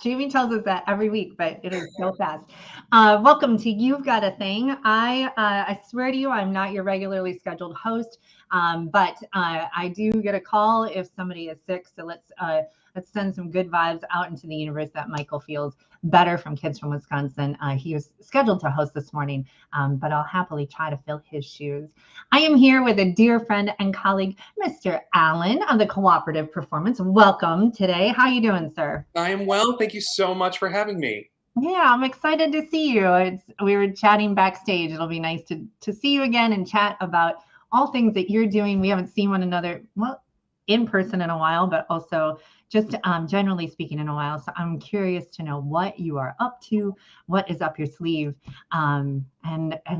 fast. Jamie tells us that every week, but it is so fast. Welcome to You've Got a Thing. I swear to you, I'm not your regularly scheduled host, but I do get a call if somebody is sick. So let's send some good vibes out into the universe that Michael feels better from Kids from Wisconsin. He was scheduled to host this morning, but I'll happily try to fill his shoes. I am here with a dear friend and colleague, Mr. Allen of the Cooperative Performance. Welcome today. How are you doing, sir? I am well. Thank you so much for having me. Yeah, I'm excited to see you. We were chatting backstage. It'll be nice to see you again and chat about all things that you're doing. We haven't seen one another, well, in person in a while, but also just generally speaking in a while. So I'm curious to know what you are up to, what is up your sleeve, and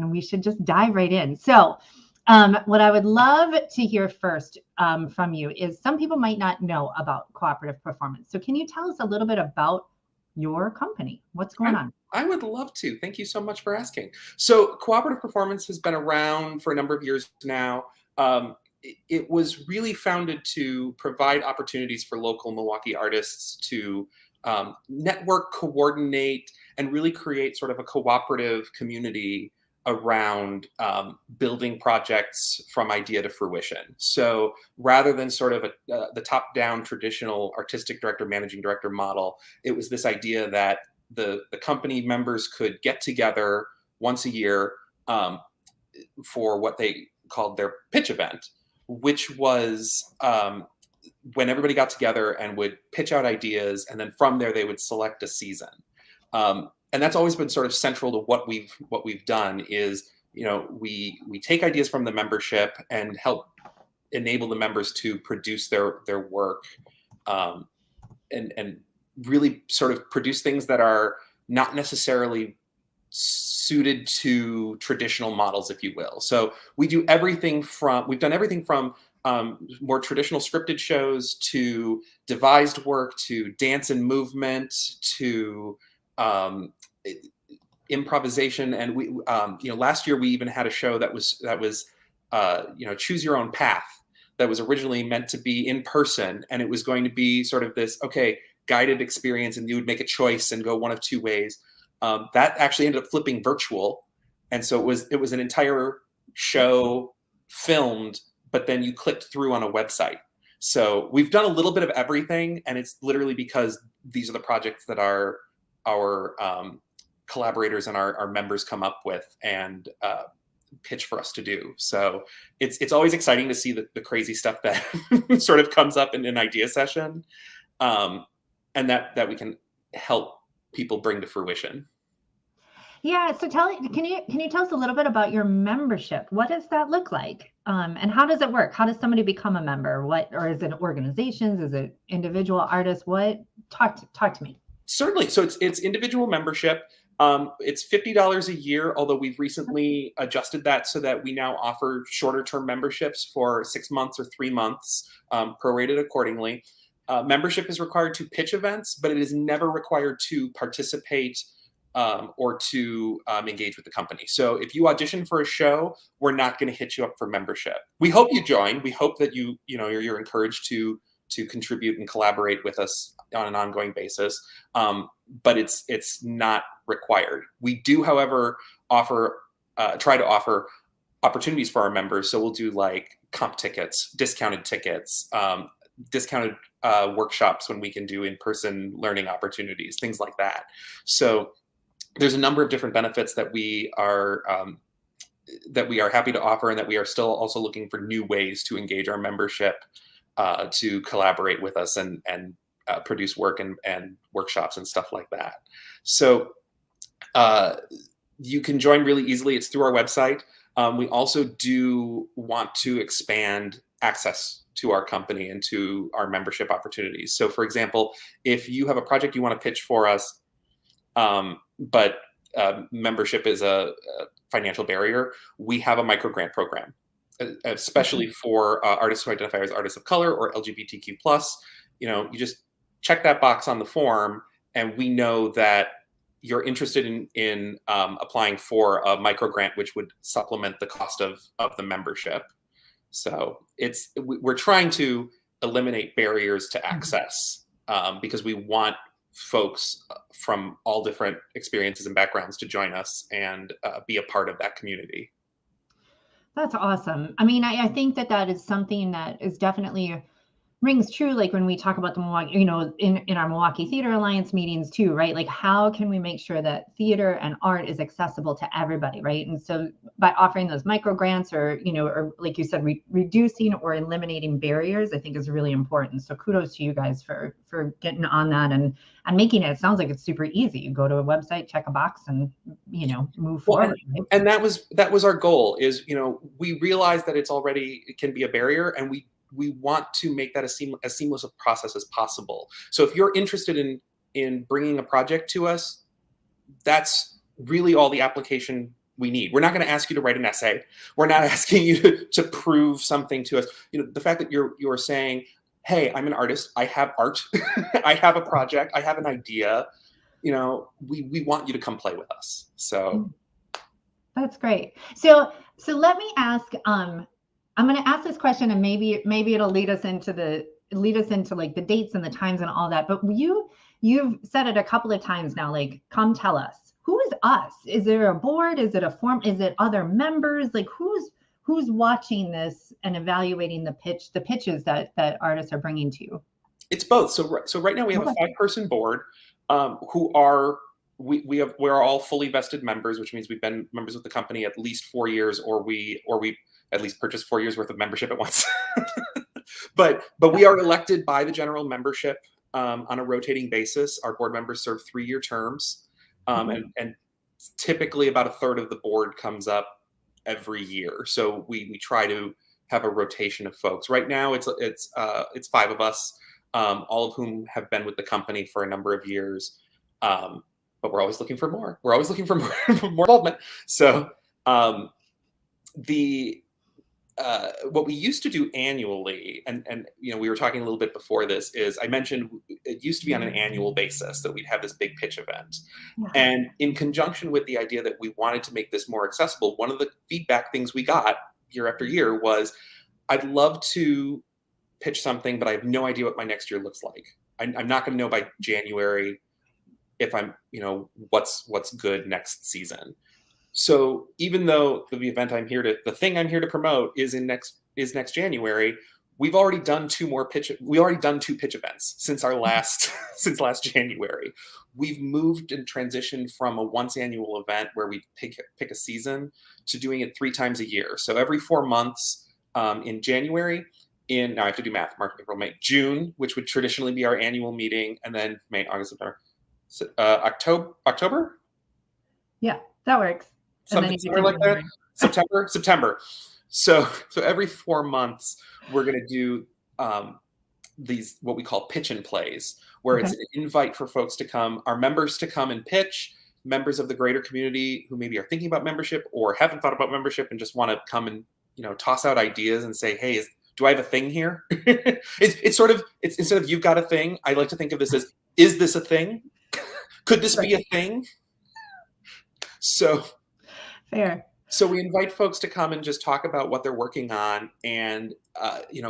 we should just dive right in. So what I would love to hear first from you is some people might not know about Cooperative Performance. So can you tell us a little bit about your company? What's going on? I would love to. Thank you so much for asking. So Cooperative Performance has been around for a number of years now. It was really founded to provide opportunities for local Milwaukee artists to network, coordinate, and really create sort of a cooperative community around building projects from idea to fruition. So rather than sort of the top-down traditional artistic director, managing director model, it was this idea that the company members could get together once a year for what they called their pitch event, which was when everybody got together and would pitch out ideas, and then from there they would select a season. And that's always been sort of central to what we've done is, we take ideas from the membership and help enable the members to produce their work, and really sort of produce things that are not necessarily suited to traditional models, if you will. So we've done everything from more traditional scripted shows to devised work to dance and movement to improvisation. And we last year we even had a show that was choose your own path, that was originally meant to be in person, and it was going to be sort of this guided experience, and you would make a choice and go one of two ways. That actually ended up flipping virtual, and so it was an entire show filmed, but then you clicked through on a website. So we've done a little bit of everything, and it's literally because these are the projects that our collaborators and our members come up with and pitch for us to do. So it's always exciting to see the crazy stuff that sort of comes up in an idea session, and that we can help people bring to fruition. Yeah. So can you tell us a little bit about your membership? What does that look like? And how does it work? How does somebody become a member? Or is it organizations? Is it individual artists? Talk to me. Certainly. So it's individual membership. It's $50 a year, although we've recently adjusted that so that we now offer shorter term memberships for 6 months or 3 months, prorated accordingly. Membership is required to pitch events, but it is never required to participate or to engage with the company. So if you audition for a show, we're not going to hit you up for membership. We hope you join. We hope that you're encouraged to contribute and collaborate with us on an ongoing basis, but it's not required. We do, however, try to offer opportunities for our members. So we'll do like comp tickets, discounted workshops when we can do in-person learning opportunities, things like that. So there's a number of different benefits that we are happy to offer, and that we are still also looking for new ways to engage our membership to collaborate with us and produce work and workshops and stuff like that. So you can join really easily. It's through our website. We also do want to expand access to our company and to our membership opportunities. So for example, if you have a project you want to pitch for us, but membership is a financial barrier, we have a micro grant program, especially for artists who identify as artists of color or LGBTQ+. You just check that box on the form, and we know that you're interested in applying for a micro grant, which would supplement the cost of the membership. So we're trying to eliminate barriers to access, because we want folks from all different experiences and backgrounds to join us and be a part of that community. That's awesome. I mean, I think that that is something that is definitely rings true, like when we talk about the Milwaukee, in our Milwaukee Theater Alliance meetings too, right? Like, how can we make sure that theater and art is accessible to everybody, right? And so by offering those micro grants, or or like you said, reducing or eliminating barriers, I think is really important. So kudos to you guys for getting on that and making it. It sounds like it's super easy. You go to a website, check a box, and move forward. Well, and that was our goal. Is we realize that it can be a barrier, and we want to make that as seamless a process as possible. So if you're interested in bringing a project to us, that's really all the application we need. We're not going to ask you to write an essay. We're not asking you to prove something to us. The fact that you're saying, hey, I'm an artist, I have art, I have a project, I have an idea, we want you to come play with us. So that's great. So let me ask, I'm going to ask this question, and maybe it'll lead us into like the dates and the times and all that. But you've said it a couple of times now, like, come tell us, who is us? Is there a board? Is it a form? Is it other members? Like, who's watching this and evaluating the pitches that artists are bringing to you? It's both. So right now we have a 5-person board who are we're all fully vested members, which means we've been members of the company at least 4 years, or we at least purchased 4 years worth of membership at once. but we are elected by the general membership on a rotating basis. Our board members serve 3-year terms, and typically about a third of the board comes up every year. So we try to have a rotation of folks. Right now it's 5 of us, all of whom have been with the company for a number of years. But we're always looking for more. We're always looking for more, more involvement. So what we used to do annually, and we were talking a little bit before this, is I mentioned it used to be on an annual basis that we'd have this big pitch event. Yeah. And in conjunction with the idea that we wanted to make this more accessible, one of the feedback things we got year after year was, I'd love to pitch something, but I have no idea what my next year looks like. I'm not going to know by January if I'm, what's good next season. So even though the thing I'm here to promote is next January, we've already done 2 pitch events since our last last January. We've moved and transitioned from a once annual event where we pick a season to doing it 3 times a year. So every 4 months, in January, now I have to do math, March, April, May, June, which would traditionally be our annual meeting, and then May, August, September, October? Yeah, that works. Something like that. September. So every 4 months, we're going to do these, what we call pitch and plays, where it's an invite for folks to come, our members to come and pitch, members of the greater community who maybe are thinking about membership or haven't thought about membership and just want to come and toss out ideas and say, hey, do I have a thing here? It's instead of you've got a thing, I like to think of this as, is this a thing? Could this be a thing? So fair. So we invite folks to come and just talk about what they're working on, and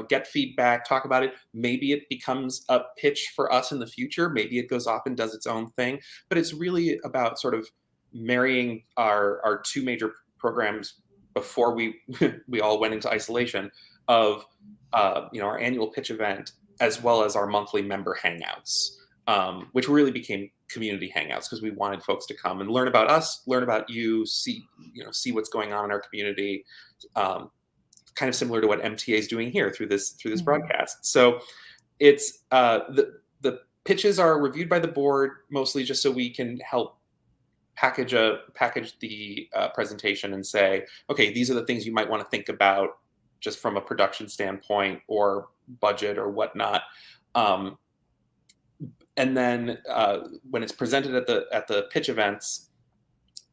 get feedback, talk about it. Maybe it becomes a pitch for us in the future. Maybe it goes off and does its own thing. But it's really about sort of marrying our 2 major programs before we all went into isolation of our annual pitch event, as well as our monthly member hangouts, which really became community hangouts because we wanted folks to come and learn about us, learn about you, see what's going on in our community, kind of similar to what MTA is doing here through this broadcast. So it's the pitches are reviewed by the board mostly just so we can help package the presentation and say, okay, these are the things you might want to think about just from a production standpoint or budget or whatnot. And then when it's presented at the pitch events,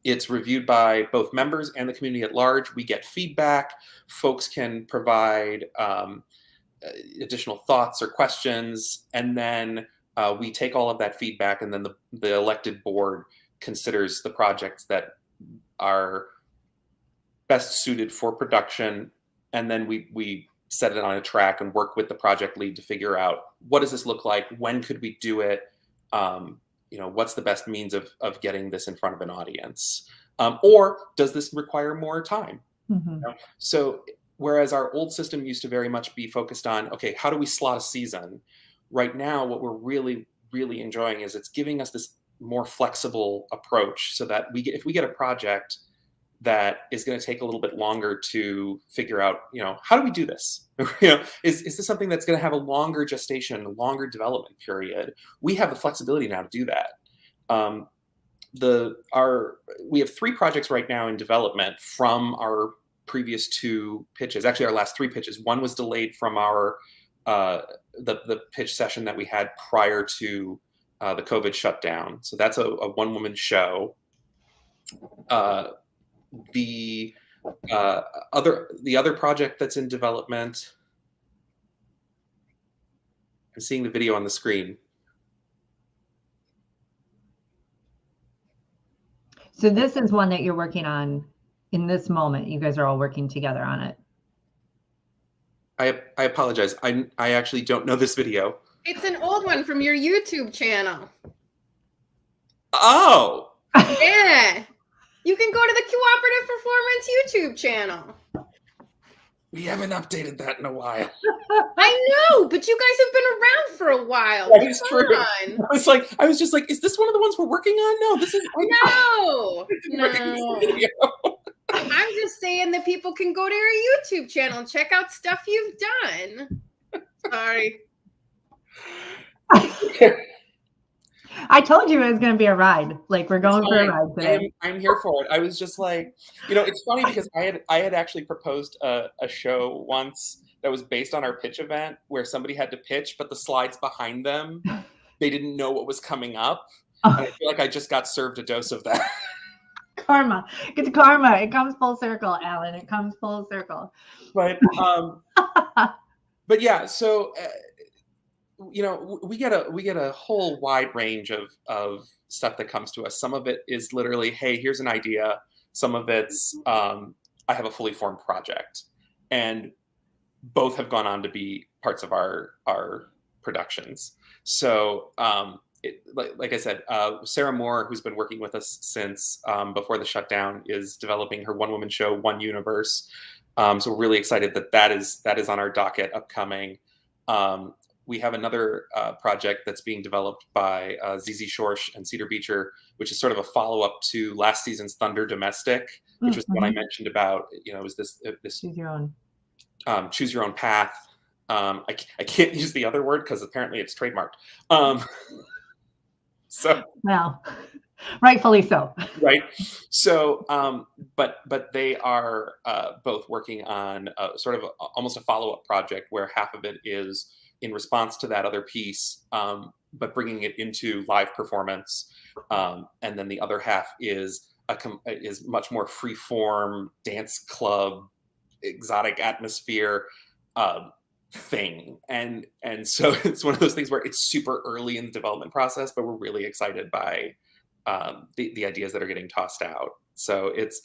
it's reviewed by both members and the community at large. We get feedback. Folks can provide additional thoughts or questions, and then we take all of that feedback, and then the elected board considers the projects that are best suited for production, and then we set it on a track and work with the project lead to figure out what does this look like, when could we do it, what's the best means of getting this in front of an audience? Or does this require more time? Mhm. So whereas our old system used to very much be focused on, okay, how do we slot a season? Right now, what we're really, really enjoying is it's giving us this more flexible approach so that if we get a project that is going to take a little bit longer to figure out, how do we do this? Is this something that's going to have a longer gestation, a longer development period? We have the flexibility now to do that. We have 3 projects right now in development from our previous 2 pitches. Actually, our last 3 pitches. One was delayed from our the pitch session that we had prior to the COVID shutdown. So that's a one-woman show. The other project that's in development. I'm seeing the video on the screen. So this is one that you're working on in this moment. You guys are all working together on it. I apologize. I actually don't know this video. It's an old one from your YouTube channel. Oh. Yeah. You can go to the Cooperative Performance YouTube channel. We haven't updated that in a while. I know, but you guys have been around for a while. That is true. I was just like, is this one of the ones we're working on? No, this is no. I'm just saying that people can go to your YouTube channel and check out stuff you've done. Sorry. I told you it was going to be a ride. Like, we're going for a ride today. I'm here for it. I was just like, it's funny because I had actually proposed a show once that was based on our pitch event where somebody had to pitch, but the slides behind them, they didn't know what was coming up. And I feel like I just got served a dose of that. Karma. It's karma. It comes full circle, Alan. It comes full circle. But yeah, so we get a whole wide range of stuff that comes to us. Some of it is literally, hey, here's an idea. Some of it's I have a fully formed project, and both have gone on to be parts of our productions. So like I said, Sarah Moore, who's been working with us since before the shutdown, is developing her one-woman show, One Universe. So we're really excited that is on our docket upcoming. We have another project that's being developed by ZZ Schorsch and Cedar Beecher, which is sort of a follow-up to last season's Thunder Domestic, which was what I mentioned about, it was this choose your own. Choose your own path. I can't use the other word because apparently it's trademarked. So well, rightfully so. Right. So, but they are both working on sort of almost a follow-up project where half of it is in response to that other piece, but bringing it into live performance, and then the other half is much more free-form dance club, exotic atmosphere thing, and so it's one of those things where it's super early in the development process, but we're really excited by the ideas that are getting tossed out. So it's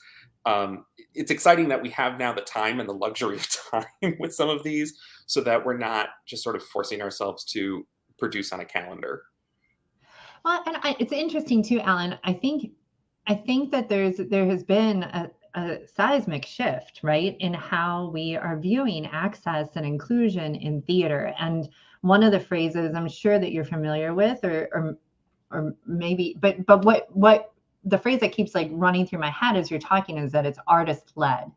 exciting that we have now the time and the luxury of time with some of these, so that we're not just sort of forcing ourselves to produce on a calendar. Well, and it's interesting too, Alan. I think that there has been a seismic shift, right, in how we are viewing access and inclusion in theater. And one of the phrases I'm sure that you're familiar with, or maybe, but what the phrase that keeps like running through my head as you're talking is that it's artist-led.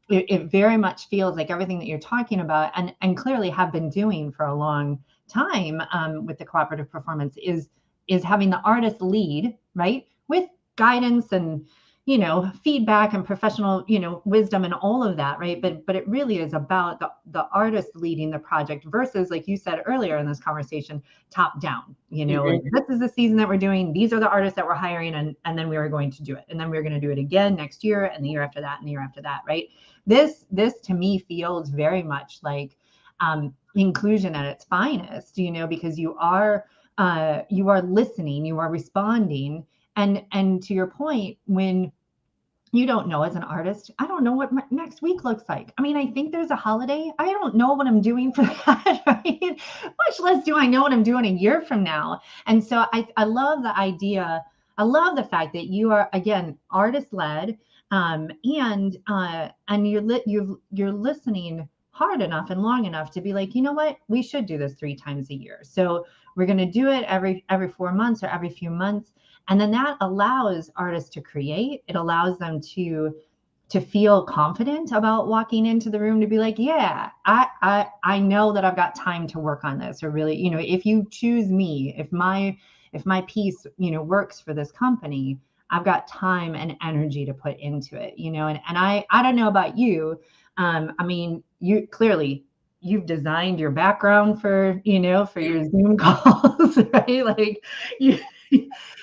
It very much feels like everything that you're talking about and clearly have been doing for a long time with the cooperative performance is having the artist lead, right, with guidance and feedback and professional wisdom and all of that, right? But it really is about the artist leading the project versus, like you said earlier in this conversation, top down. Like, this is the season that we're doing, these are the artists that we're hiring, and then we are going to do it, and then we're going to do it again next year and the year after that and the year after that, right? This to me feels very much like inclusion at its finest, because you are listening, you are responding. And to your point, when you don't know as an artist. I don't know what next week looks like. I mean, I think there's a holiday. I don't know what I'm doing for that, right? Much less do I know what I'm doing a year from now. And so I love the idea. I love the fact that you are, again, artist led, and you're listening hard enough and long enough to be like, you know what, we should do this 3 times a year. So we're going to do it every 4 months or every few months. And then that allows artists to create. It allows them to feel confident about walking into the room, to be like, yeah, I know that I've got time to work on this. Or really, you know, if you choose me, if my piece, you know, works for this company, I've got time and energy to put into it, you know. And I don't know about you. I mean, you've designed your background for, you know, for your Zoom calls, right? Like you,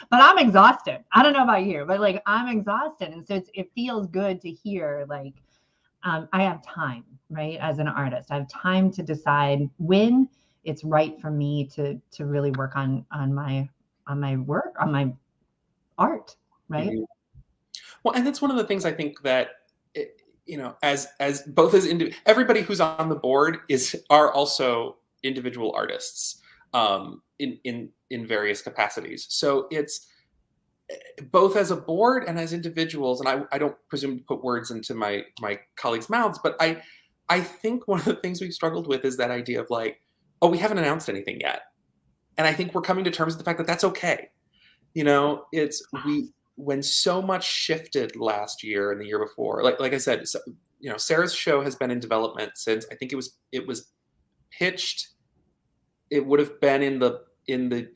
but I'm exhausted. I don't know about you, but like I'm exhausted. And so it feels good to hear like, I have time, right? As an artist, I have time to decide when it's right for me to really work on my work, on my art, right? Mm-hmm. Well, and that's one of the things I think that, you know, as both as everybody who's on the board are also individual artists, in various capacities. So it's both as a board and as individuals. And I don't presume to put words into my colleagues' mouths, but I think one of the things we've struggled with is that idea of like, oh, we haven't announced anything yet. And I think we're coming to terms with the fact that that's okay. You know, when so much shifted last year and the year before, like I said, so, you know, Sarah's show has been in development since, I think it was pitched. It would have been in the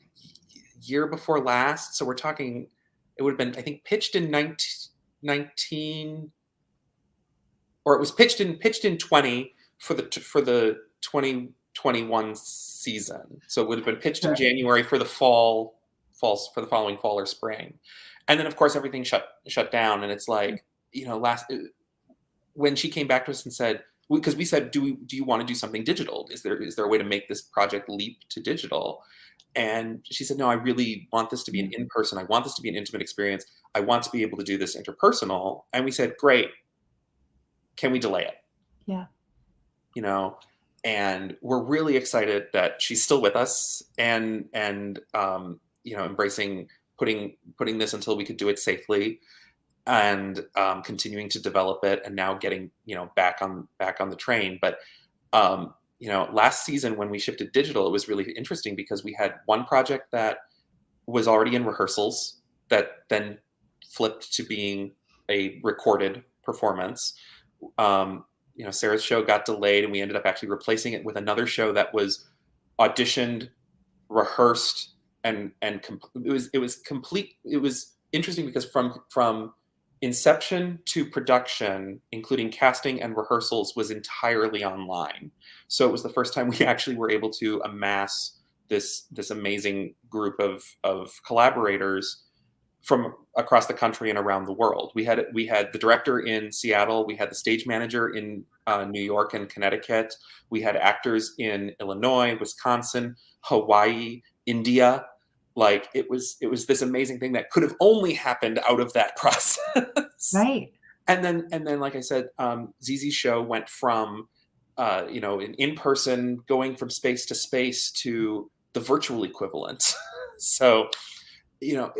year before last. So we're talking, it would have been, I think, pitched in 19, or it was pitched in 20 for the 2021 season. So it would have been pitched in January for the for the following fall or spring. And then of course everything shut down. And it's like, you know, when she came back to us and said, because we said, do you want to do something digital? Is there a way to make this project leap to digital? And she said, no, I really want this to be an in-person. I want this to be an intimate experience. I want to be able to do this interpersonal. And we said, great. Can we delay it? Yeah. You know, and we're really excited that she's still with us and you know, embracing putting this until we could do it safely, and continuing to develop it, and now getting, you know, back on the train. But you know, last season when we shifted digital, it was really interesting because we had one project that was already in rehearsals that then flipped to being a recorded performance. You know, Sarah's show got delayed, and we ended up actually replacing it with another show that was auditioned, rehearsed, and it was complete. It was interesting because from inception to production, including casting and rehearsals, was entirely online. So it was the first time we actually were able to amass this amazing group of collaborators from across the country and around the world. We had the director in Seattle, we had the stage manager in New York and Connecticut, we had actors in Illinois, Wisconsin, Hawaii, India. Like it was this amazing thing that could have only happened out of that process. Right. And then, like I said, ZZ's show went from you know, in person, going from space to space, to the virtual equivalent. So, you know,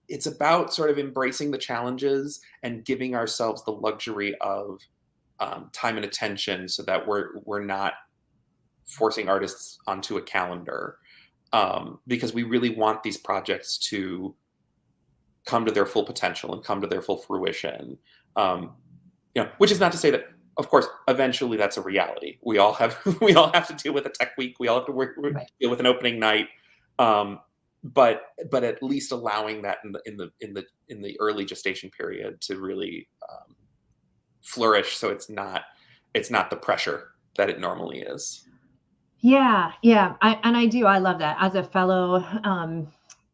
it's about sort of embracing the challenges and giving ourselves the luxury of time and attention, so that we're not forcing artists onto a calendar, because we really want these projects to come to their full potential and come to their full fruition. You know, which is not to say that, of course, eventually that's a reality. We all have to deal with a tech week. We all have to deal with an opening night. But at least allowing that in the early gestation period to really flourish, so it's not the pressure that it normally is. Yeah. I love that as a fellow,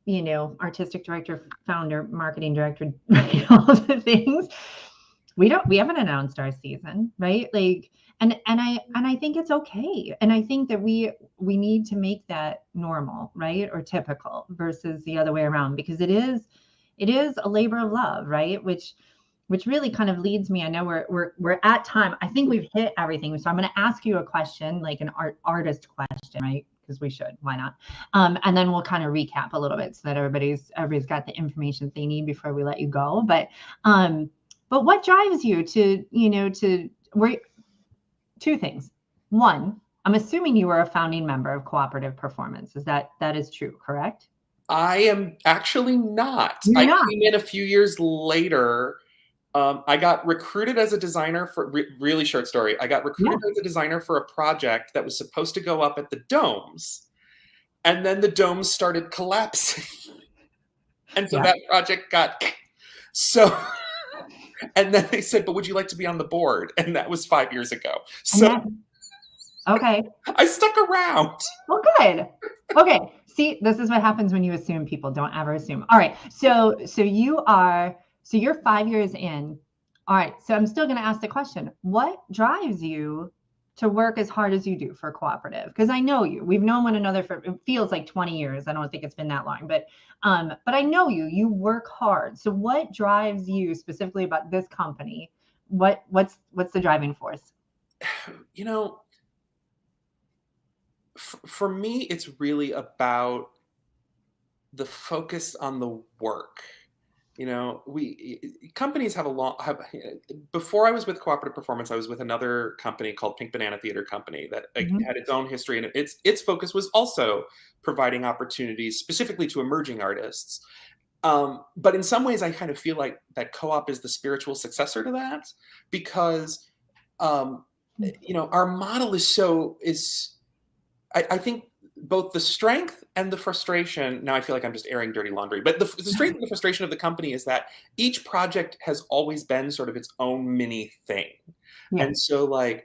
you know, artistic director, founder, marketing director, all the things. We haven't announced our season, right? Like, and I think it's okay. And I think that we need to make that normal, right? Or typical, versus the other way around, because it is a labor of love, right? Which which really kind of leads me. I know we're at time. I think we've hit everything. So I'm going to ask you a question, like an artist question, right? Because we should. Why not? And then we'll kind of recap a little bit so that everybody's got the information they need before we let you go. But what drives you to, two things. One, I'm assuming you were a founding member of Cooperative Performance. That is true, correct? I am actually not. You're not. Came in a few years later. I got recruited as a designer for really short story. I got recruited as a designer for a project that was supposed to go up at the domes, and then the domes started collapsing, and so that project got so. And then they said, "But would you like to be on the board?" And that was 5 years ago. So okay, I stuck around. Well, good. Okay, see, this is what happens when you assume people. Don't ever assume. All right, so you're 5 years in. All right, so I'm still going to ask the question, what drives you to work as hard as you do for Cooperative? Because I know you. We've known one another for, it feels like 20 years. I don't think it's been that long, but I know you. You work hard. So what drives you specifically about this company? What's the driving force? For me, it's really about the focus on the work. Companies have before I was with Cooperative Performance, I was with another company called Pink Banana Theater Company that had its own history, and its focus was also providing opportunities specifically to emerging artists. But in some ways, I kind of feel like that Co-op is the spiritual successor to that, because our model is I think both the strength and the frustration. Now I feel like I'm just airing dirty laundry, but the strength and the frustration of the company is that each project has always been sort of its own mini thing. Yeah. And so an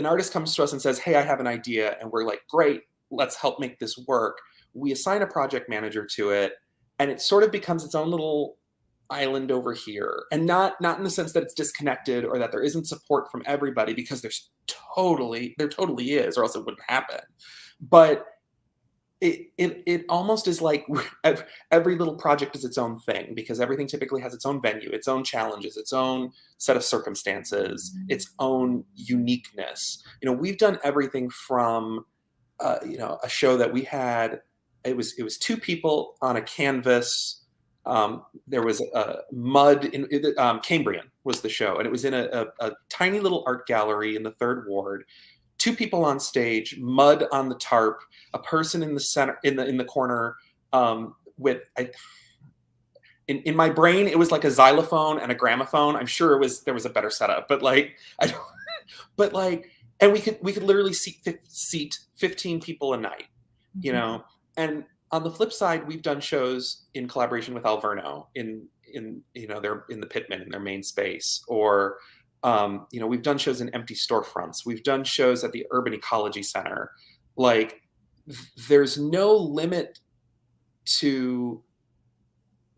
artist comes to us and says, "Hey, I have an idea." And we're like, "Great, let's help make this work." We assign a project manager to it, and it sort of becomes its own little island over here. And not in the sense that it's disconnected or that there isn't support from everybody, because there totally is, or else it wouldn't happen. But it almost is like every little project is its own thing, because everything typically has its own venue, its own challenges, its own set of circumstances, its own uniqueness. We've done everything from a show that we had. It was two people on a canvas. There was mud in Cambrian was the show, and it was in a tiny little art gallery in the 3rd Ward. 2 people on stage, mud on the tarp, a person in the center, in the corner, in my brain it was like a xylophone and a gramophone. I'm sure there was a better setup, but and we could literally seat 15 people a night, and on the flip side, we've done shows in collaboration with Alverno in they're in the Pittman in their main space, or we've done shows in empty storefronts. We've done shows at the Urban Ecology Center. There's no limit to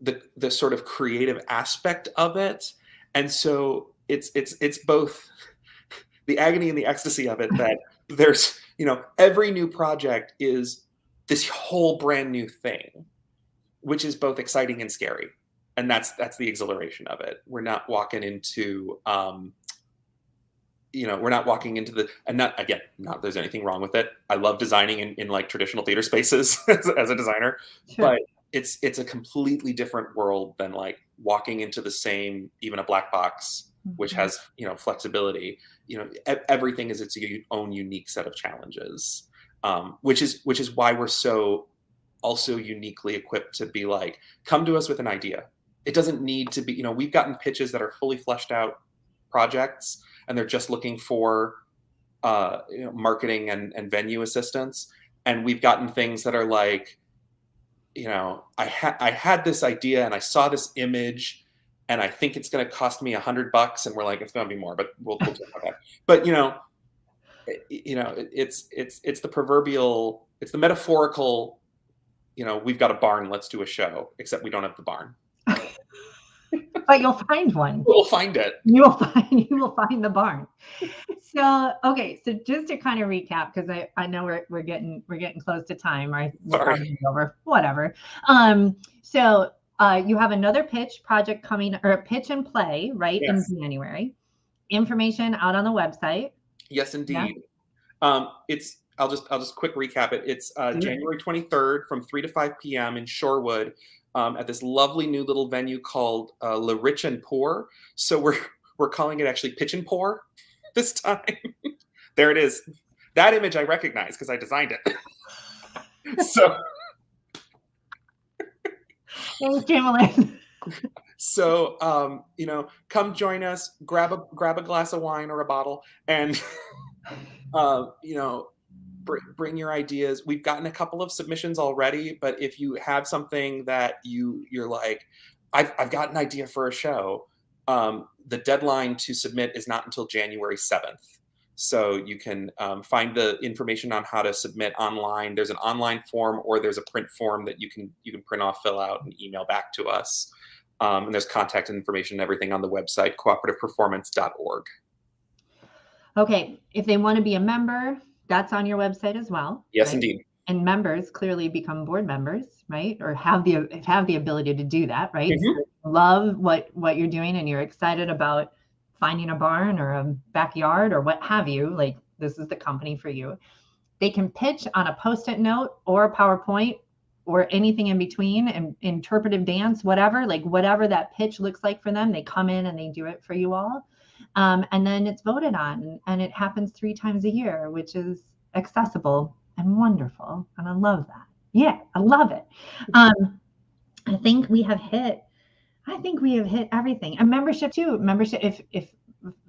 the sort of creative aspect of it, and so it's both the agony and the ecstasy of it. That there's every new project is this whole brand new thing, which is both exciting and scary. And that's the exhilaration of it. We're not walking into, and not that there's anything wrong with it. I love designing in like traditional theater spaces as a designer, sure. But it's a completely different world than like walking into the same, even a black box, which has, flexibility. Everything is its own unique set of challenges. Which is why we're so also uniquely equipped to be like, come to us with an idea. It doesn't need to be, we've gotten pitches that are fully fleshed out projects, and they're just looking for marketing and venue assistance. And we've gotten things that are like, I had this idea and I saw this image and I think it's going to cost me $100, and we're like, it's going to be more, but we'll talk about that. But it's the proverbial, it's the metaphorical, we've got a barn, let's do a show, except we don't have the barn. But you'll find one. We'll find it. You will find the barn. So, okay. So just to kind of recap, because I know we're getting close to time, right? Sorry. Over, whatever. So You have another pitch project coming, or a pitch and play, right, in Yes. January. Information out on the website. Yes, Yeah. indeed. It's I'll just quick recap it. It's January 23rd from 3 to 5 p.m. in Shorewood at this lovely new little venue called Le Rich and Poor. So we're calling it actually Pitch and Pour this time. There it is. That image I recognize because I designed it. So Thanks, Jamilyn. So come join us, grab a glass of wine or a bottle, and bring your ideas. We've gotten a couple of submissions already, but if you have something that you're like, I've got an idea for a show, the deadline to submit is not until January 7th. So you can find the information on how to submit online. There's an online form, or there's a print form that you can print off, fill out, and email back to us. And there's contact information and everything on the website, cooperativeperformance.org. Okay, if they want to be a member, that's on your website as well. Yes, right? indeed. And members clearly become board members, right? Or have the ability to do that, right? Mhm. So love what you're doing, and you're excited about finding a barn or a backyard or what have you. Like, this is the company for you. They can pitch on a Post-it note or a PowerPoint or anything in between, and interpretive dance, whatever that pitch looks like for them. They come in and they do it for you all. And then it's voted on, and it happens 3 times a year, which is accessible and wonderful. And I love that. Yeah, I love it. I think we have hit everything. And membership too. Membership, if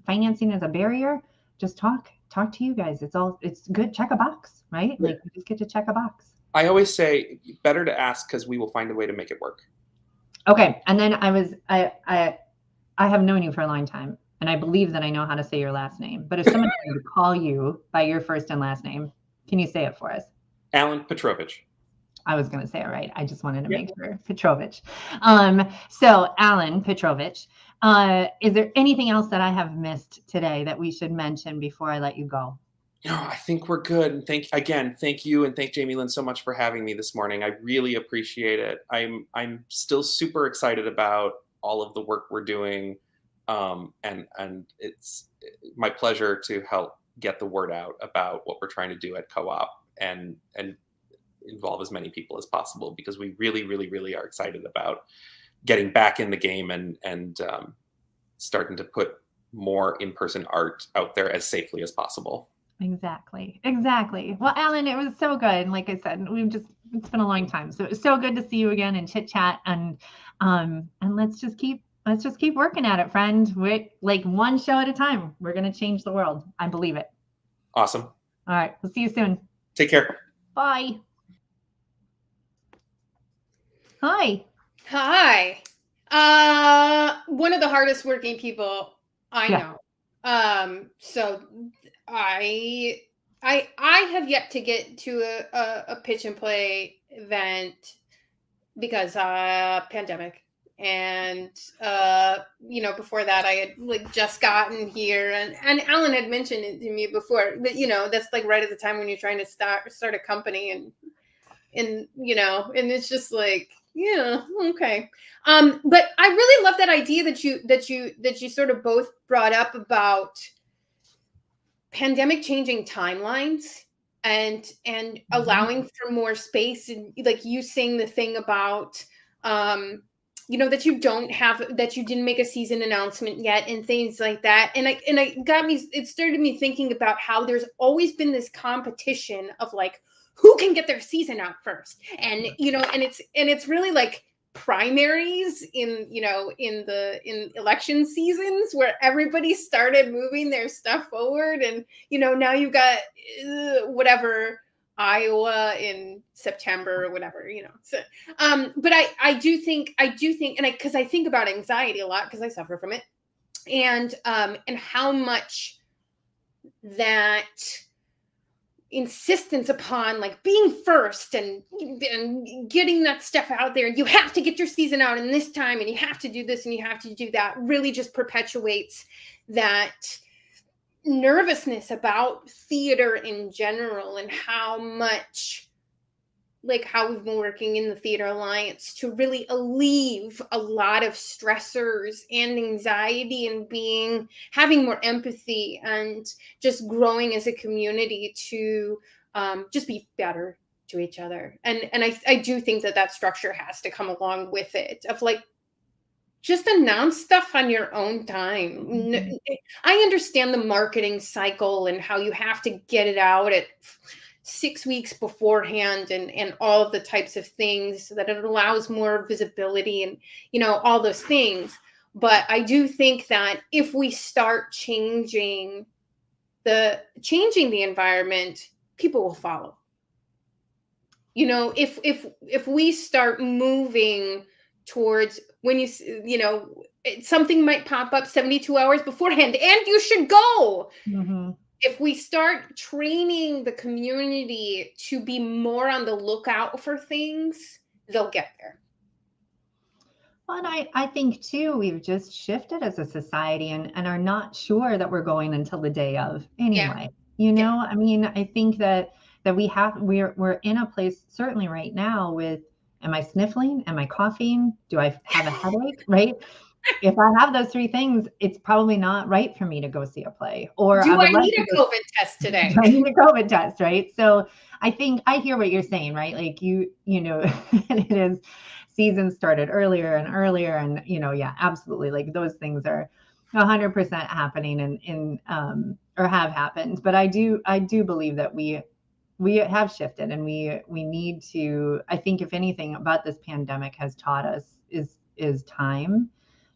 financing is a barrier, just talk to you guys. It's good. Check a box, right? Yeah. Like, you just get to check a box. I always say better to ask, because we will find a way to make it work. Okay. And then I have known you for a long time, and I believe that I know how to say your last name. But if someone were to call you by your first and last name, can you say it for us? Alan Piotrowicz. I was going to say it right. I just wanted to make sure. Piotrowicz. So Alan Piotrowicz, is there anything else that I have missed today that we should mention before I let you go? No, I think we're good. And thank you, and thank Jamilyn so much for having me this morning. I really appreciate it. I'm still super excited about all of the work we're doing, and it's my pleasure to help get the word out about what we're trying to do at Co-op, and involve as many people as possible, because we really, really, really are excited about getting back in the game and starting to put more in-person art out there as safely as possible. Exactly. Well, Alan, it was so good. And like I said, it's been a long time. So it was so good to see you again and chit chat, and let's just keep working at it, friend. We're like one show at a time. We're going to change the world. I believe it. Awesome. All right. We'll see you soon. Take care. Bye. Hi. One of the hardest working people I know. So I have yet to get to a pitch and play event because pandemic, and before that I had just gotten here, and Alan had mentioned it to me before that that's right at the time when you're trying to start a company, and it's just okay. But I really love that idea that you sort of both brought up about pandemic changing timelines and allowing for more space, and you saying the thing about that you didn't make a season announcement yet and things like that, and it started me thinking about how there's always been this competition of who can get their season out first, and it's really primaries in election seasons where everybody started moving their stuff forward, and now you've got whatever Iowa in September or whatever, so but I do think and because I think about anxiety a lot because I suffer from it, and how much that insistence upon being first and getting that stuff out there, and you have to get your season out in this time, and you have to do this and you have to do that, really just perpetuates that nervousness about theater in general, and how much like how we've been working in the Theater Alliance to really alleviate a lot of stressors and anxiety, and having more empathy and just growing as a community to just be better to each other. And I do think that structure has to come along with it, of like, just announce stuff on your own time. I understand the marketing cycle and how you have to get it out at 6 weeks beforehand, and all of the types of things, so that it allows more visibility and, all those things. But I do think that if we start changing the environment, people will follow. If we start moving towards, when something might pop up 72 hours beforehand and you should go. Mm-hmm. If we start training the community to be more on the lookout for things, they'll get there. Well, and I think too, we've just shifted as a society and are not sure that we're going until the day of anyway. Yeah. I mean, I think that we're in a place certainly right now with, am I sniffling? Am I coughing? Do I have a headache? Right? If I have those three things, it's probably not right for me to go see a play. Or do I need a COVID test today? I need a COVID test, right? So I think I hear what you're saying, right? Like it is, season started earlier and earlier, and yeah, absolutely. Like those things are 100% happening or have happened. But I do believe that we have shifted, and we need to. I think if anything about this pandemic has taught us is time.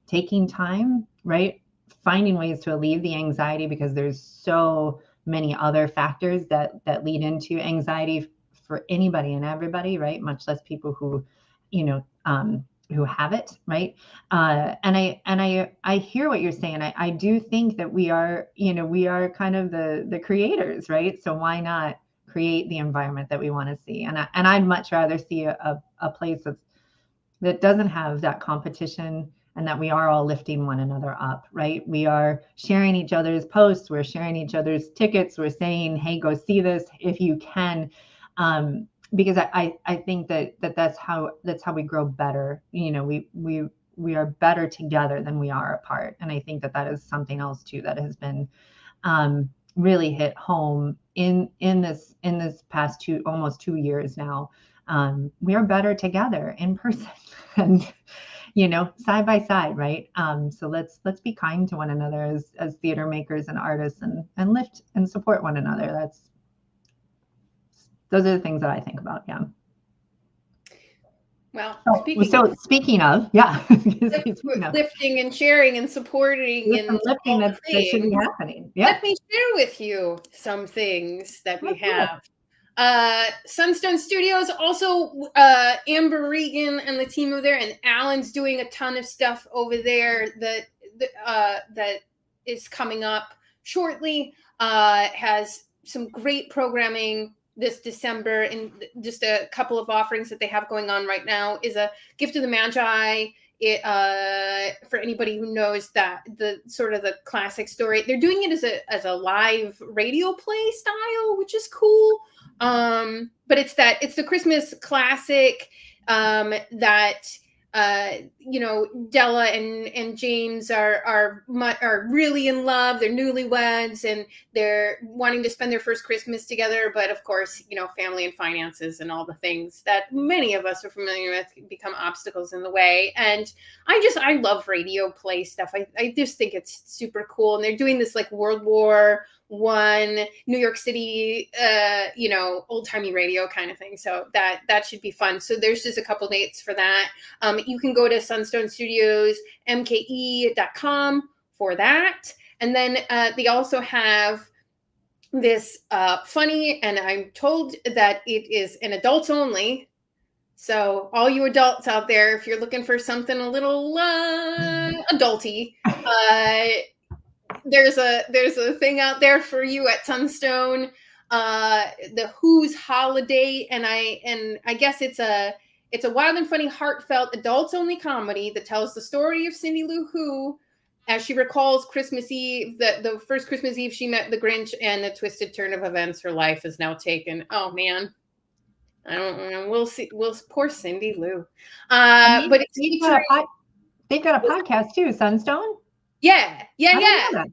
Taking time, right? Finding ways to alleviate the anxiety, because there's so many other factors that lead into anxiety for anybody and everybody, right? Much less people who, who have it, right? And I hear what you're saying. I do think that we are kind of the creators, right? So why not create the environment that we want to see? And I'd much rather see a place that doesn't have that competition, and that we are all lifting one another up, right? We are sharing each other's posts. We're sharing each other's tickets. We're saying, hey, go see this if you can. Because I think that's how we grow better. We are better together than we are apart. And I think that is something else too, that has been really hit home in this past almost 2 years now. We are better together in person and, side by side, right? So let's be kind to one another as theater makers and artists, and lift and support one another. Those are the things that I think about. Yeah. Well, speaking of, yeah, lifting and sharing and supporting and lifting that should be happening. Yeah. Let me share with you some things that we have. Sunstone Studios, also Amber Regan and the team over there, and Alan's doing a ton of stuff over there that is coming up shortly. Has some great programming this December, and just a couple of offerings that they have going on right now is a Gift of the Magi. For anybody who knows that the sort of the classic story, they're doing it as a live radio play style, which is cool. But it's the Christmas classic that Della and James are really in love. They're newlyweds and they're wanting to spend their first Christmas together. But of course, family and finances and all the things that many of us are familiar with become obstacles in the way. And I love radio play stuff. I just think it's super cool. And they're doing this like World War I, New York City, old timey radio kind of thing. So that should be fun. So there's just a couple dates for that. You can go to Sunstone Studios, mke.com for that. And then they also have this funny, and I'm told that it is an adults only. So all you adults out there, if you're looking for something a little adulty, there's a thing out there for you at Sunstone, the Who's Holiday, and I guess it's a wild and funny, heartfelt, adults only comedy that tells the story of Cindy Lou Who as she recalls Christmas Eve, the first Christmas Eve she met the Grinch, and the twisted turn of events her life has now taken. Oh man, I don't know. We'll see. Poor Cindy Lou. And But it's they've got a podcast too, Sunstone. Yeah. I didn't know that.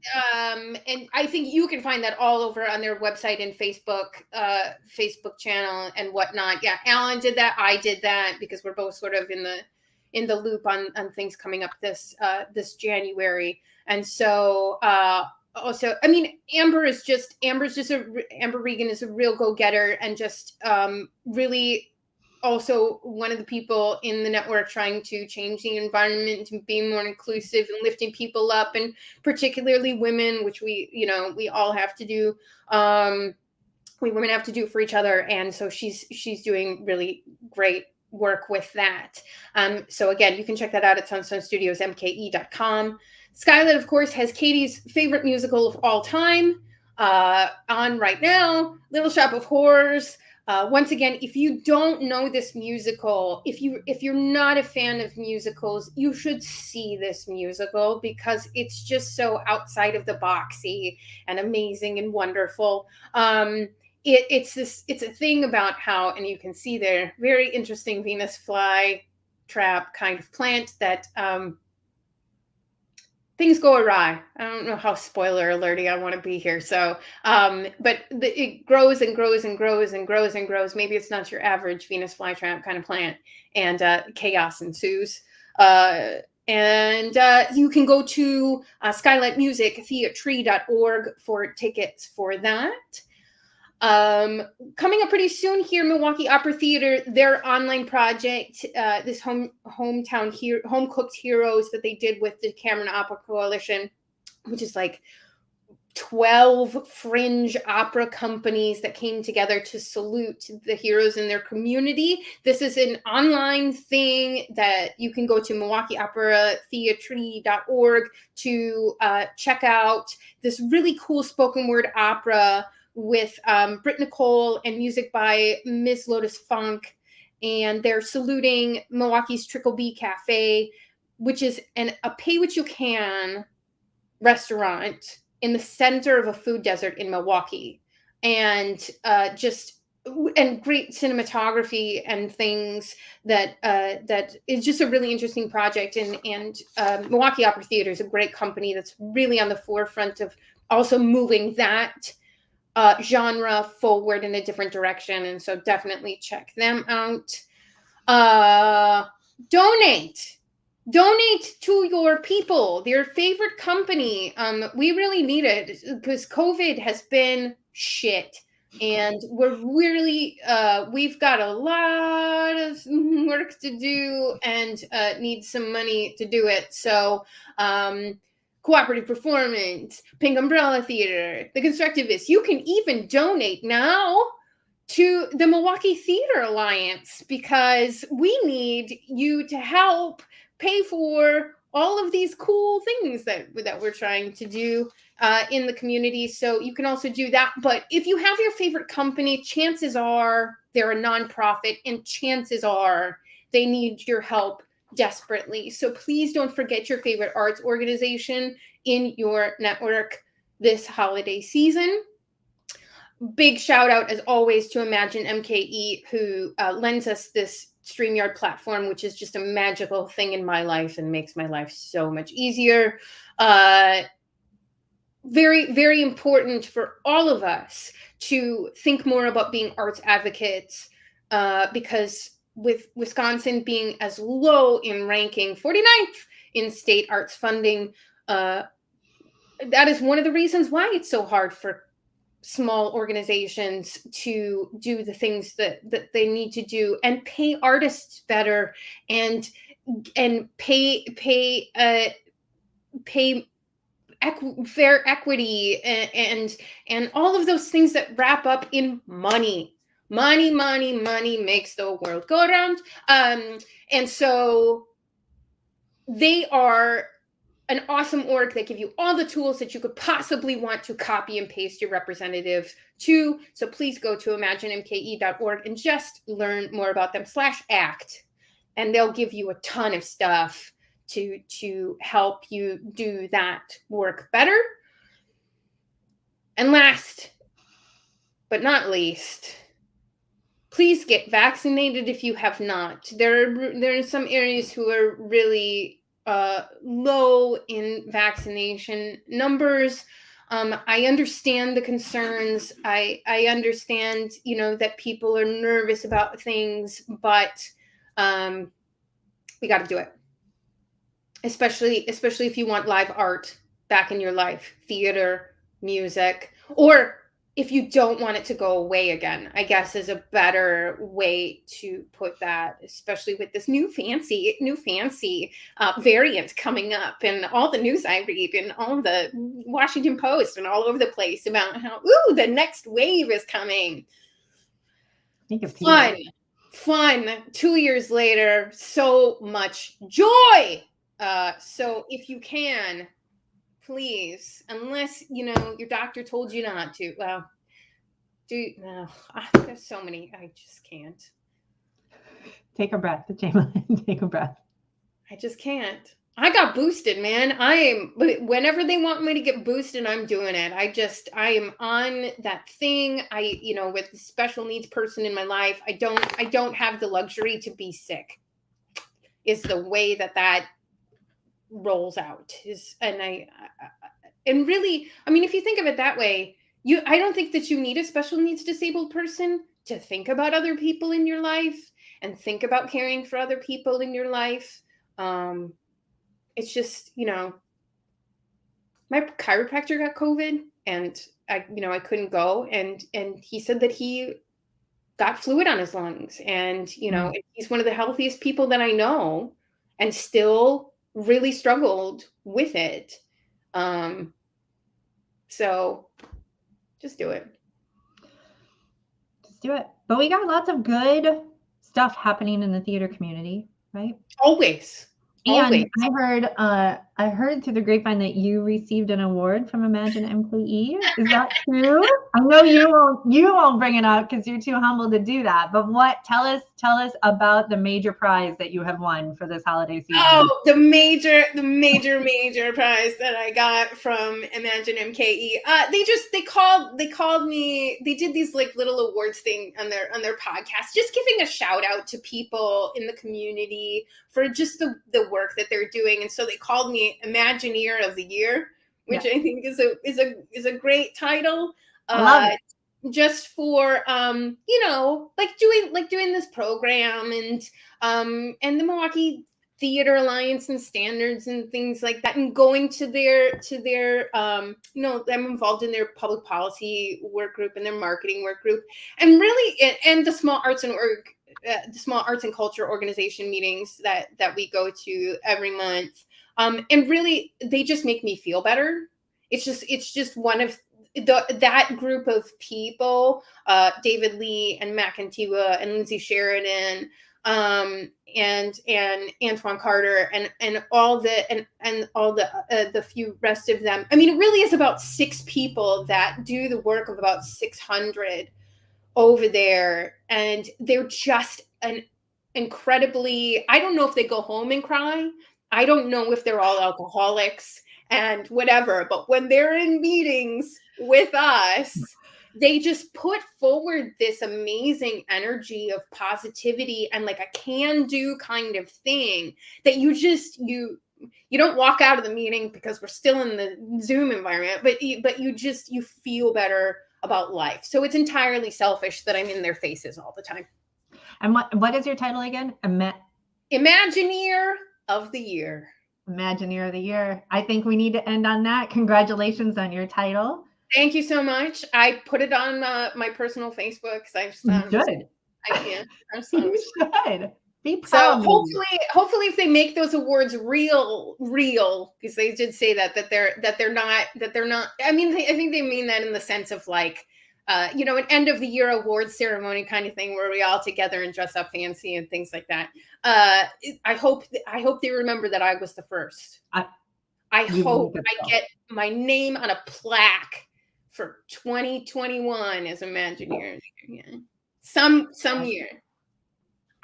And I think you can find that all over on their website and Facebook channel and whatnot. Yeah, Alan did that. I did that because we're both sort of in the loop on things coming up this January. And so also, I mean, Amber Regan is a real go-getter and just really also one of the people in the network trying to change the environment and be more inclusive and lifting people up, and particularly women, which we all have to do. We women have to do for each other. And so she's doing really great work with that. So again, you can check that out at sunstonestudiosmke.com. Skylit, of course, has Katie's favorite musical of all time on right now, Little Shop of Horrors. Once again, if you don't know this musical, if you're not a fan of musicals, you should see this musical because it's just so outside of the boxy and amazing and wonderful. It's a thing about how, and you can see there, very interesting Venus fly trap kind of plant that things go awry. I don't know how spoiler alerty I want to be here. So, but it grows and grows and grows and grows and grows. Maybe it's not your average Venus flytrap kind of plant, and chaos ensues. And you can go to skylightmusictheatre.org for tickets for that. Coming up pretty soon here, Milwaukee Opera Theater, their online project, this home cooked heroes that they did with the Cameron Opera Coalition, which is like 12 fringe opera companies that came together to salute the heroes in their community. This is an online thing that you can go to MilwaukeeOperaTheatre.org to check out this really cool spoken word opera with Britt Nicole and music by Miss Lotus Funk. And they're saluting Milwaukee's Trickle Bee Cafe, which is a pay-what-you-can restaurant in the center of a food desert in Milwaukee. And great cinematography and things that is just a really interesting project. And Milwaukee Opera Theater is a great company that's really on the forefront of also moving that genre forward in a different direction. And so definitely check them out. Donate to your people, their favorite company. We really need it because COVID has been shit. And we're really, we've got a lot of work to do and need some money to do it. So, Cooperative Performance, Pink Umbrella Theater, The Constructivists. You can even donate now to the Milwaukee Theater Alliance because we need you to help pay for all of these cool things that we're trying to do in the community. So you can also do that. But if you have your favorite company, chances are they're a nonprofit and chances are they need your help desperately. So please don't forget your favorite arts organization in your network this holiday season. Big shout out, as always, to Imagine MKE, who lends us this StreamYard platform, which is just a magical thing in my life and makes my life so much easier. Very, very important for all of us to think more about being arts advocates because with Wisconsin being as low in ranking, 49th in state arts funding, that is one of the reasons why it's so hard for small organizations to do the things that they need to do and pay artists better and pay fair equity and all of those things that wrap up in money. Money makes the world go around. And so they are an awesome org that give you all the tools that you could possibly want to copy and paste your representative to. So please go to imaginemke.org and just learn more about them /act. And they'll give you a ton of stuff to help you do that work better. And last but not least, please get vaccinated if you have not. There are some areas who are really low in vaccination numbers. I understand the concerns. I understand, that people are nervous about things, but we got to do it. Especially if you want live art back in your life, theater, music, or if you don't want it to go away again, I guess is a better way to put that, especially with this new fancy variant coming up, and all the news I read and all the Washington Post and all over the place about how, the next wave is coming. Fun. 2 years later, so much joy. So if you can, please, unless, your doctor told you not to, well, there's so many, I just can't. Take a breath, Jamie. Take a breath. I just can't. I got boosted, man. Whenever they want me to get boosted, I'm doing it. I am on that thing. With the special needs person in my life, I don't have the luxury to be sick, is the way that rolls out. And really, if you think of it that way, I don't think that you need a special needs disabled person to think about other people in your life and think about caring for other people in your life. It's just, my chiropractor got COVID, and I couldn't go, and he said that he got fluid on his lungs, and he's one of the healthiest people that I know, and still really struggled with it. So just do it. But we got lots of good stuff happening in the theater community, right? Always. And I heard through the grapevine that you received an award from Imagine MKE. Is that true? I know you won't bring it up because you're too humble to do that. But tell us about the major prize that you have won for this holiday season. Oh, the major prize that I got from Imagine MKE. They called me. They did these little awards thing on their podcast, just giving a shout out to people in the community for just the work that they're doing. And so they called me Imagineer of the Year, which I think is a great title. I love it. Just for doing this program, and the Milwaukee Theater Alliance and standards and things like that, and going to their I'm involved in their public policy work group and their marketing work group, and really and the small arts and culture organization meetings that we go to every month, and really they just make me feel better. It's just one of that group of people, David Lee and Mac Antigua and Lindsay Sheridan, and Antoine Carter and all the few rest of them. It really is about 6 people that do the work of about 600 over there, and they're just an incredibly, I don't know if they go home and cry. I don't know if they're all alcoholics and whatever, but when they're in meetings with us, they just put forward this amazing energy of positivity and a can-do kind of thing that you don't walk out of the meeting, because we're still in the Zoom environment, but you feel better about life. So it's entirely selfish that I'm in their faces all the time. And what is your title again? Imagineer of the Year. Imagineer of the Year. I think we need to end on that. Congratulations on your title. Thank you so much. I put it on my personal Facebook because I just good. I'm so you should be proud. So hopefully, if they make those awards real, because they did say that they're not. I think they mean that in the sense of an end of the year awards ceremony kind of thing where we all together and dress up fancy and things like that. I hope they remember that I was the first. I hope I get my name on a plaque for 2021 as Imagineer. Yeah. Some year.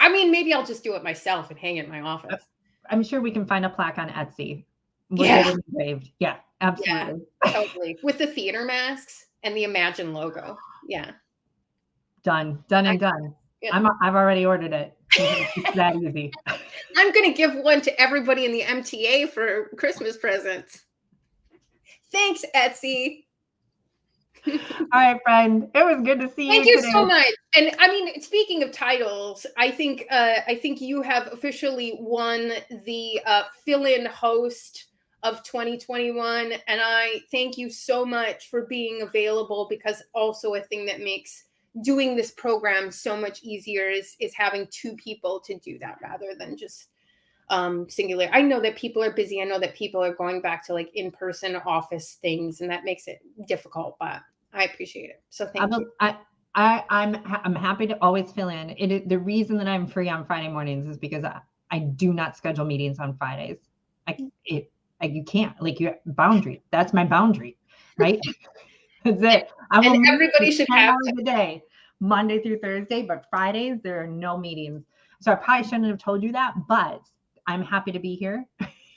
Maybe I'll just do it myself and hang it in my office. I'm sure we can find a plaque on Etsy. Engraved. Yeah, absolutely. Yeah, totally. With the theater masks and the Imagine logo. Yeah. Done and done. I've already ordered it. It's that easy. I'm going to give one to everybody in the MTA for Christmas presents. Thanks, Etsy. All right, friend. It was good to see you. Thank you today. so much. And I mean, speaking of titles, I think you have officially won the fill-in host of 2021, and I thank you so much for being available, because also a thing that makes doing this program so much easier is having two people to do that rather than just singular. I know that people are busy. I know that people are going back to like in-person office things, and that makes it difficult, but I appreciate it. So thank you. I'm happy to always fill in. The reason that I'm free on Friday mornings is because I do not schedule meetings on Fridays. You can't, like, you boundary. That's my boundary, right? That's it. And everybody should have a day, Monday through Thursday, but Fridays there are no meetings. So I probably shouldn't have told you that, but I'm happy to be here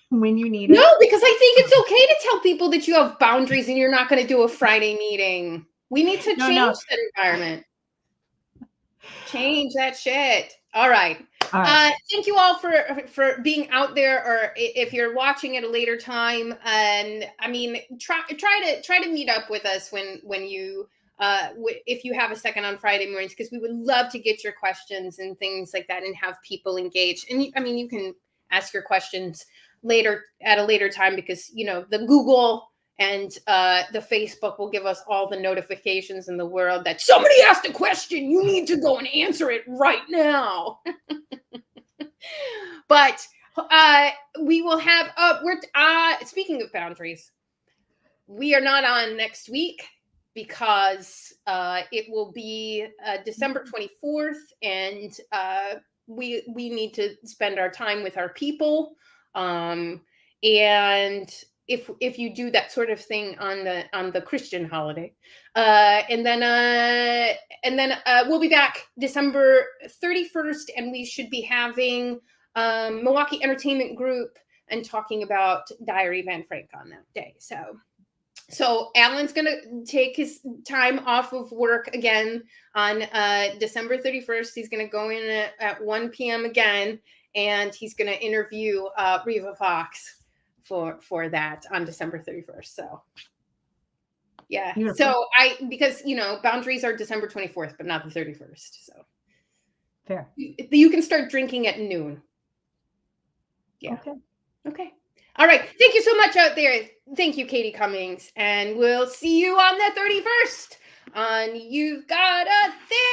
when you need it. No, because I think it's okay to tell people that you have boundaries and you're not going to do a Friday meeting. We need to change that environment. Change that shit. All right. Thank you all for being out there, or if you're watching at a later time. And I mean, try to meet up with us when you if you have a second on Friday mornings, because we would love to get your questions and things like that and have people engaged. And I mean, you can ask your questions later at a later time, because you know the Google and the Facebook will give us all the notifications in the world that somebody asked a question. You need to go and answer it right now. But we will have. Speaking of boundaries, we are not on next week because it will be December 24th, and we need to spend our time with our people. And if you do that sort of thing on the Christian holiday, and then we'll be back December 31st, and we should be having Milwaukee Entertainment Group and talking about Diary Van Frank on that day. So Alan's gonna take his time off of work again on December 31st. He's gonna go in at 1 p.m. again, and he's gonna interview Reva Fox for that on December 31st. So yeah. Beautiful. So because you know, boundaries are December 24th, but not the 31st. So fair. You can start drinking at noon. Yeah. Okay. All right. Thank you so much out there. Thank you, Katie Cummings. And we'll see you on the 31st on You've Got a thing.